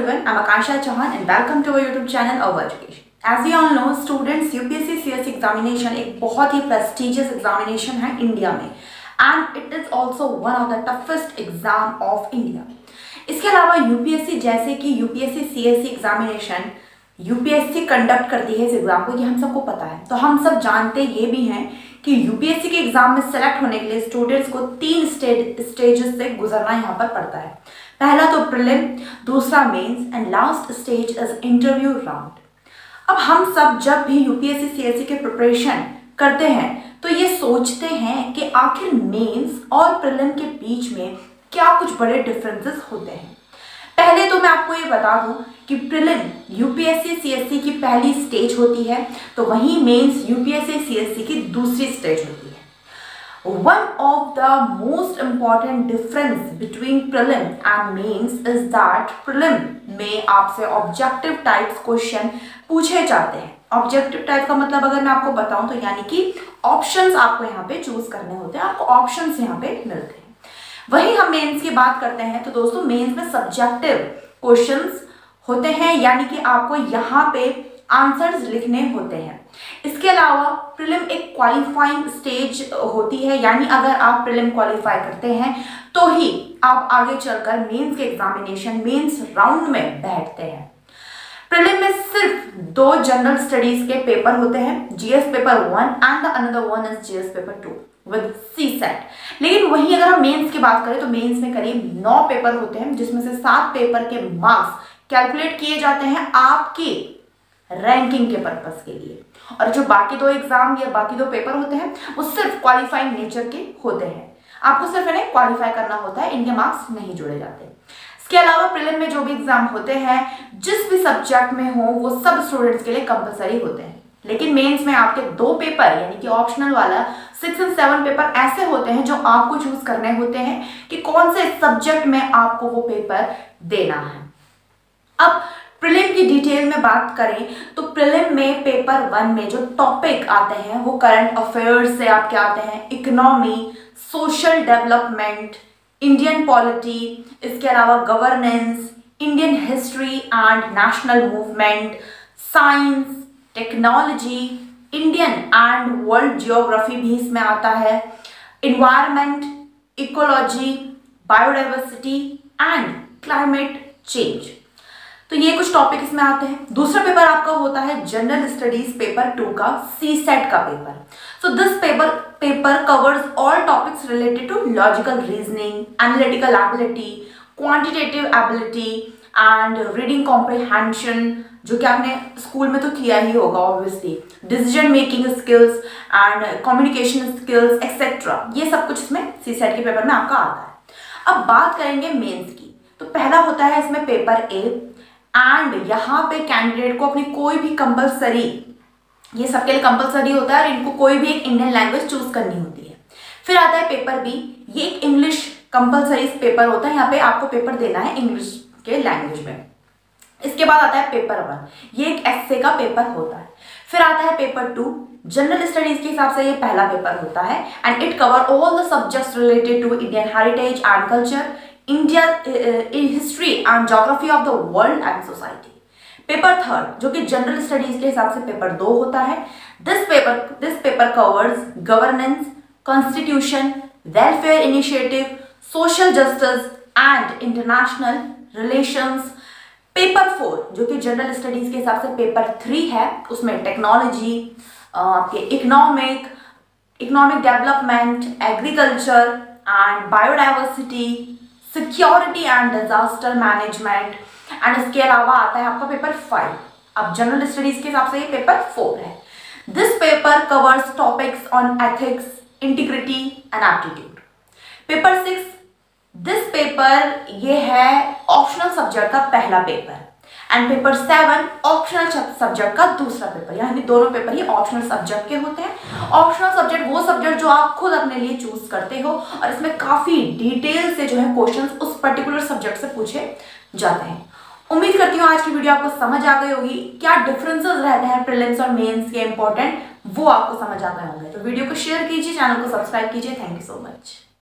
everyone, I'm Akansha Chauhan and welcome to our YouTube channel of Education. As we all know, students UPSC CS examination एक बहुत ही prestigious examination है India में and it is also one of the toughest exam of India. इसके अलावा UPSC जैसे कि UPSC CSE examination UPSC conduct करती है इस एग्जाम को, ये हम सबको पता है। तो हम सब जानते ये भी हैं कि यूपीएससी के एग्जाम में सेलेक्ट होने के लिए स्टूडेंट्स को 3 स्टेजेस से गुजरना यहाँ पर पड़ता है। पहला तो प्रीलिम, दूसरा mains and last stage is interview round. अब हम सब जब भी यूपीएससी सीएसई के प्रिपरेशन करते हैं तो ये सोचते हैं कि आखिर मेंस और प्रीलिम के बीच में क्या कुछ बड़े डिफरेंसेस होते हैं। पहले तो मैं आपको ये बता दूं कि प्रीलिम यूपीएससी सीएसई की पहली स्टेज होती है, तो वहीं मेंस यूपीएससी सीएसई की दूसरी स्टेज होती है। One of the most important difference between prelim and mains is that prelim में आपसे ऑब्जेक्टिव टाइप्स क्वेश्चन पूछे जाते हैं। ऑब्जेक्टिव टाइप का मतलब अगर मैं आपको बताऊं तो यानी कि ऑप्शंस आपको यहाँ पे चूज करने होते हैं, आपको ऑप्शंस यहाँ पे मिलते हैं। वहीं हम मेंस की बात करते हैं तो दोस्तों मेंस में सब्जेक्टिव क्वेश्चंस होते हैं, यानी कि आपको यहाँ पे आंसर्स लिखने होते हैं। इसके अलावा प्रीलिम एक क्वालिफाइंग स्टेज होती है, यानी अगर आप प्रीलिम क्वालिफाई करते हैं तो ही आप आगे चलकर मेंस के एग्जामिनेशन मेंस राउंड में बैठते हैं। प्रीलिम में सिर्फ 2 जनरल स्टडीज के पेपर होते हैं, GS paper 1 and the another one is GS paper 2 with CSAT. लेकिन वहीं अगर हम मेंस की बात करें तो मेंस में करीब 9 पेपर होते हैं, जिसमें से 7 पेपर के मार्क्स कैलकुलेट किए जाते हैं आपकी रैंकिंग के पर्पस के लिए, और जो बाकी 2 एग्जाम या बाकी 2 पेपर होते हैं वो सिर्फ क्वालिफाइंग नेचर के होते हैं। आपको सिर्फ इन्हें क्वालिफाई करना होता है, इनके मार्क्स नहीं जोड़े जाते। इसके अलावा प्रीलिम में जो भी एग्जाम होते हैं जिस भी सब्जेक्ट में हो वो सब स्टूडेंट्स के लिए कंपलसरी होते हैं। लेकिन मेंस में आपके 2 पेपर यानी कि ऑप्शनल वाला 6 और 7 पेपर ऐसे होते हैं जो आपको चूज करने होते हैं कि कौन से सब्जेक्ट में आपको वो पेपर देना है। अब प्रीलिम की डिटेल में बात करें तो प्रीलिम में पेपर 1 में जो टॉपिक आते हैं वो करंट अफेयर्स से आपके आते हैं, economy, social development, Indian polity, इसके अलावा governance, Indian history and national movement, science, technology, Indian and world geography भी इसमें आता है, environment, ecology, biodiversity and climate change. तो ये कुछ टॉपिक इसमें आते हैं। दूसरा पेपर आपका होता है जनरल स्टडीज पेपर 2 का सीसेट का paper. So this paper covers all topics related to logical reasoning, analytical ability, quantitative ability and reading comprehension, जो कि आपने स्कूल में तो किया ही होगा obviously, decision making skills and communication skills etcetera, ये सब कुछ इसमें सीसेट के पेपर में आपका आता है। अब बात करेंगे मेंस की, तो पहला होता है इसमें पेपर ए एंड यहाँ पे कैंडिडेट को अपनी कोई भी कंपलसरी, ये सबके लिए कंपलसरी होता है और इनको कोई भी एक इंडियन लैंग्वेज चूज करनी होती है। फिर आता है पेपर बी, ये एक इंग्लिश कंपलसरी पेपर होता है, यहाँ पे आपको पेपर देना है इंग्लिश के लैंग्वेज में। इसके बाद आता है पेपर 1, ये एक एस्से का पेपर होता है। फिर आता है पेपर 2, जनरल स्टडीज के हिसाब से ये पहला पेपर होता है and it cover all the subjects related to Indian heritage and culture, India history and geography of the world and society. Paper 3 जो कि जनरल स्टडीज के हिसाब से पेपर 2 होता है, this paper covers governance, constitution, welfare initiative, social justice and international relations. Paper 4 जो कि general studies के हिसाब से पेपर 3 है, उसमें टेक्नोलॉजी, आपके economic development, agriculture and biodiversity, security and disaster management and इसके अलावा आता है आपका पेपर 5। अब जनरल स्टडीज के हिसाब से ये पेपर 4 है। This paper covers topics on ethics, integrity and aptitude. Paper 6, this paper ये है ऑप्शनल सब्जेक्ट का पहला paper and paper 7 optional subject का दूसरा पेपर, यानी दोनों पेपर ये ऑप्शनल सब्जेक्ट के होते हैं। ऑप्शनल सब्जेक्ट वो सब्जेक्ट जो आप खुद अपने लिए चूज करते हो और इसमें काफी डिटेल से जो है क्वेश्चंस उस पर्टिकुलर सब्जेक्ट से पूछे जाते हैं। उम्मीद करती हूँ आज की वीडियो आपको समझ आ गई होगी, क्या डिफरेंसेस रहते हैं प्रीलिम्स और मेंस के इंपॉर्टेंट वो आपको समझ आ गए होंगे। तो वीडियो को शेयर कीजिए, चैनल को सब्सक्राइब कीजिए। Thank you so much.